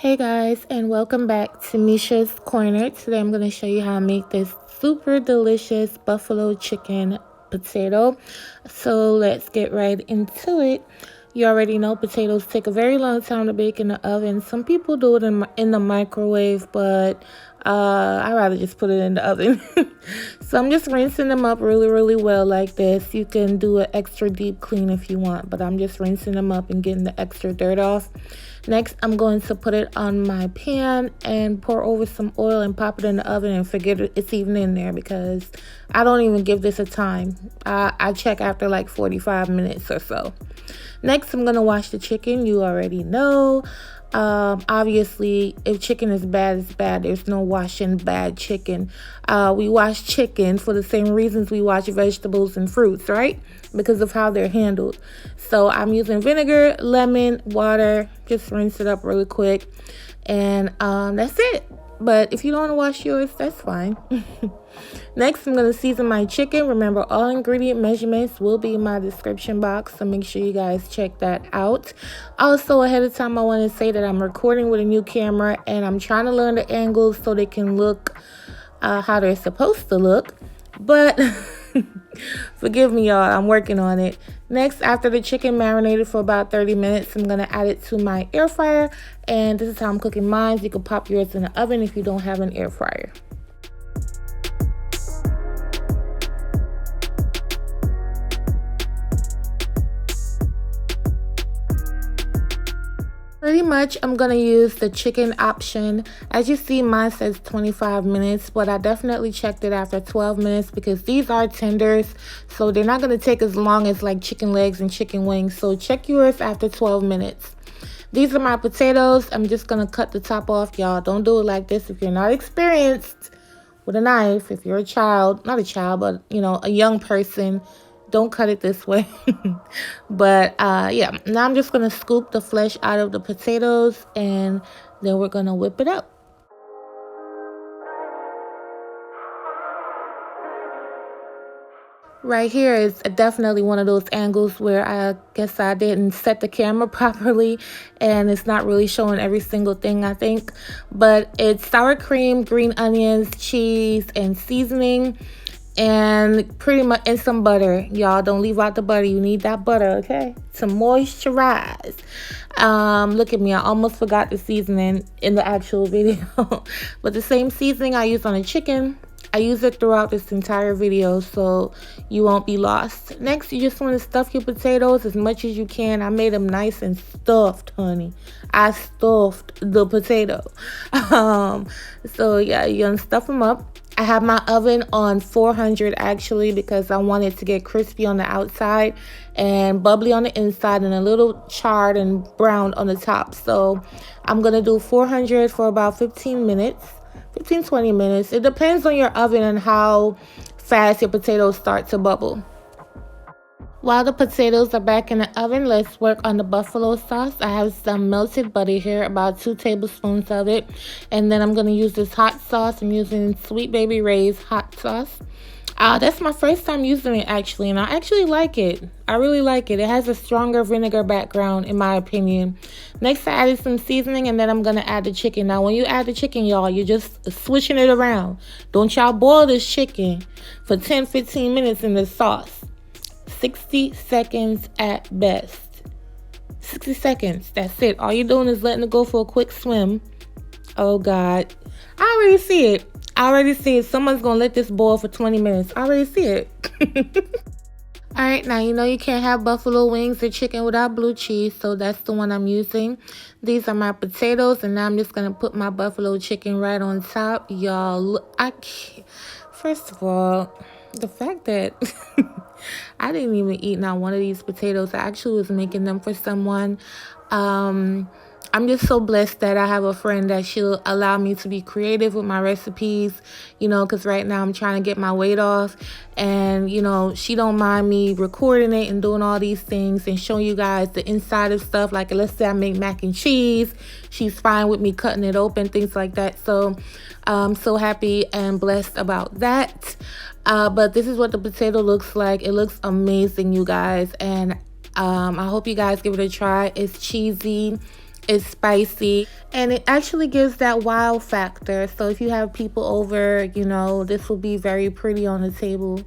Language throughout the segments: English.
Hey guys, and welcome back to Misha's Corner. Today I'm going to show you how to make this super delicious buffalo chicken potato. So let's get right into it. You already know potatoes take a very long time to bake in the oven. Some people do it in the microwave, but I rather just put it in the oven. So I'm just rinsing them up really well like this. You can do an extra deep clean if you want, but I'm just rinsing them up and getting the extra dirt off. Next, I'm going to put it on my pan and pour over some oil and pop it in the oven and forget it's even in there because I don't even give this a time. I check after like 45 minutes or so. Next, I'm going to wash the chicken. You already know. Obviously, if chicken is bad, it's bad. There's no washing bad chicken. We wash chicken for the same reasons we wash vegetables and fruits, right? Because of how they're handled. So I'm using vinegar, lemon, water. Just rinse it up really quick. And that's it. But if you don't want to wash yours, that's fine. Next, I'm going to season my chicken. Remember, all ingredient measurements will be in my description box, so make sure you guys check that out. Also, ahead of time, I want to say that I'm recording with a new camera, and I'm trying to learn the angles so they can look how they're supposed to look. But forgive me, y'all. I'm working on it. Next, after the chicken marinated for about 30 minutes, I'm going to add it to my air fryer. And this is how I'm cooking mine. You can pop yours in the oven if you don't have an air fryer. Pretty much, I'm going to use the chicken option. As you see, mine says 25 minutes, but I definitely checked it after 12 minutes because these are tenders, so they're not going to take as long as like chicken legs and chicken wings. So check yours after 12 minutes. These are my potatoes. I'm just going to cut the top off, y'all. Don't do it like this if you're not experienced with a knife. If you're a child, not a child, but you know, a young person, don't cut it this way. But yeah, now I'm just going to scoop the flesh out of the potatoes and then we're going to whip it up. Right here is definitely one of those angles where I guess I didn't set the camera properly and it's not really showing every single thing, I think. But it's sour cream, green onions, cheese, and seasoning. And pretty much, and some butter. Y'all don't leave out the butter. You need that butter, okay, to moisturize. Look at me, I almost forgot the seasoning in the actual video. But the same seasoning I used on the chicken, I use it throughout this entire video, so you won't be lost. Next, you just want to stuff your potatoes as much as you can. I made them nice and stuffed, honey. I stuffed the potato. So yeah, you're gonna stuff them up. I have my oven on 400 actually because I want it to get crispy on the outside and bubbly on the inside and a little charred and browned on the top. So I'm going to do 400 for about 15 minutes, 20 minutes. It depends on your oven and how fast your potatoes start to bubble. While the potatoes are back in the oven, let's work on the buffalo sauce. I have some melted butter here, about 2 tablespoons of it. And then I'm going to use this hot sauce. I'm using Sweet Baby Ray's hot sauce. That's my first time using it, actually, and I actually like it. I really like it. It has a stronger vinegar background, in my opinion. Next, I added some seasoning, and then I'm going to add the chicken. Now, when you add the chicken, y'all, you're just switching it around. Don't y'all boil this chicken for 10-15 minutes in the sauce. 60 seconds at best. 60 seconds. That's it. All you're doing is letting it go for a quick swim. Oh, God. I already see it. Someone's going to let this boil for 20 minutes. I already see it. All right. Now, you know you can't have buffalo wings or chicken without blue cheese. So that's the one I'm using. These are my potatoes. And now I'm just going to put my buffalo chicken right on top. Y'all, look, I can't. First of all, the fact that I didn't even eat not one of these potatoes. I actually was making them for someone. I'm just so blessed that I have a friend that she'll allow me to be creative with my recipes, you know, because right now I'm trying to get my weight off. And, you know, she don't mind me recording it and doing all these things and showing you guys the inside of stuff. Like, let's say I make mac and cheese. She's fine with me cutting it open, things like that. So I'm so happy and blessed about that. But this is what the potato looks like. It looks amazing, you guys. And I hope you guys give it a try. It's cheesy. It's spicy and it actually gives that wow factor. So if you have people over, you know, this will be very pretty on the table.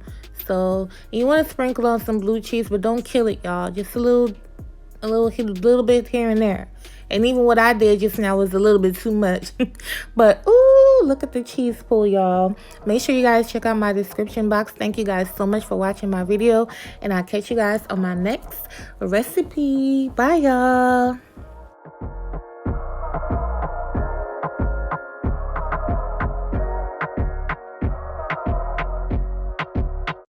So you want to sprinkle on some blue cheese, but don't kill it, y'all. Just a little bit here and there. And even what I did just now was a little bit too much. But ooh, look at the cheese pool, y'all. Make sure you guys check out my description box. Thank you guys so much for watching my video, and I'll catch you guys on my next recipe. Bye, y'all.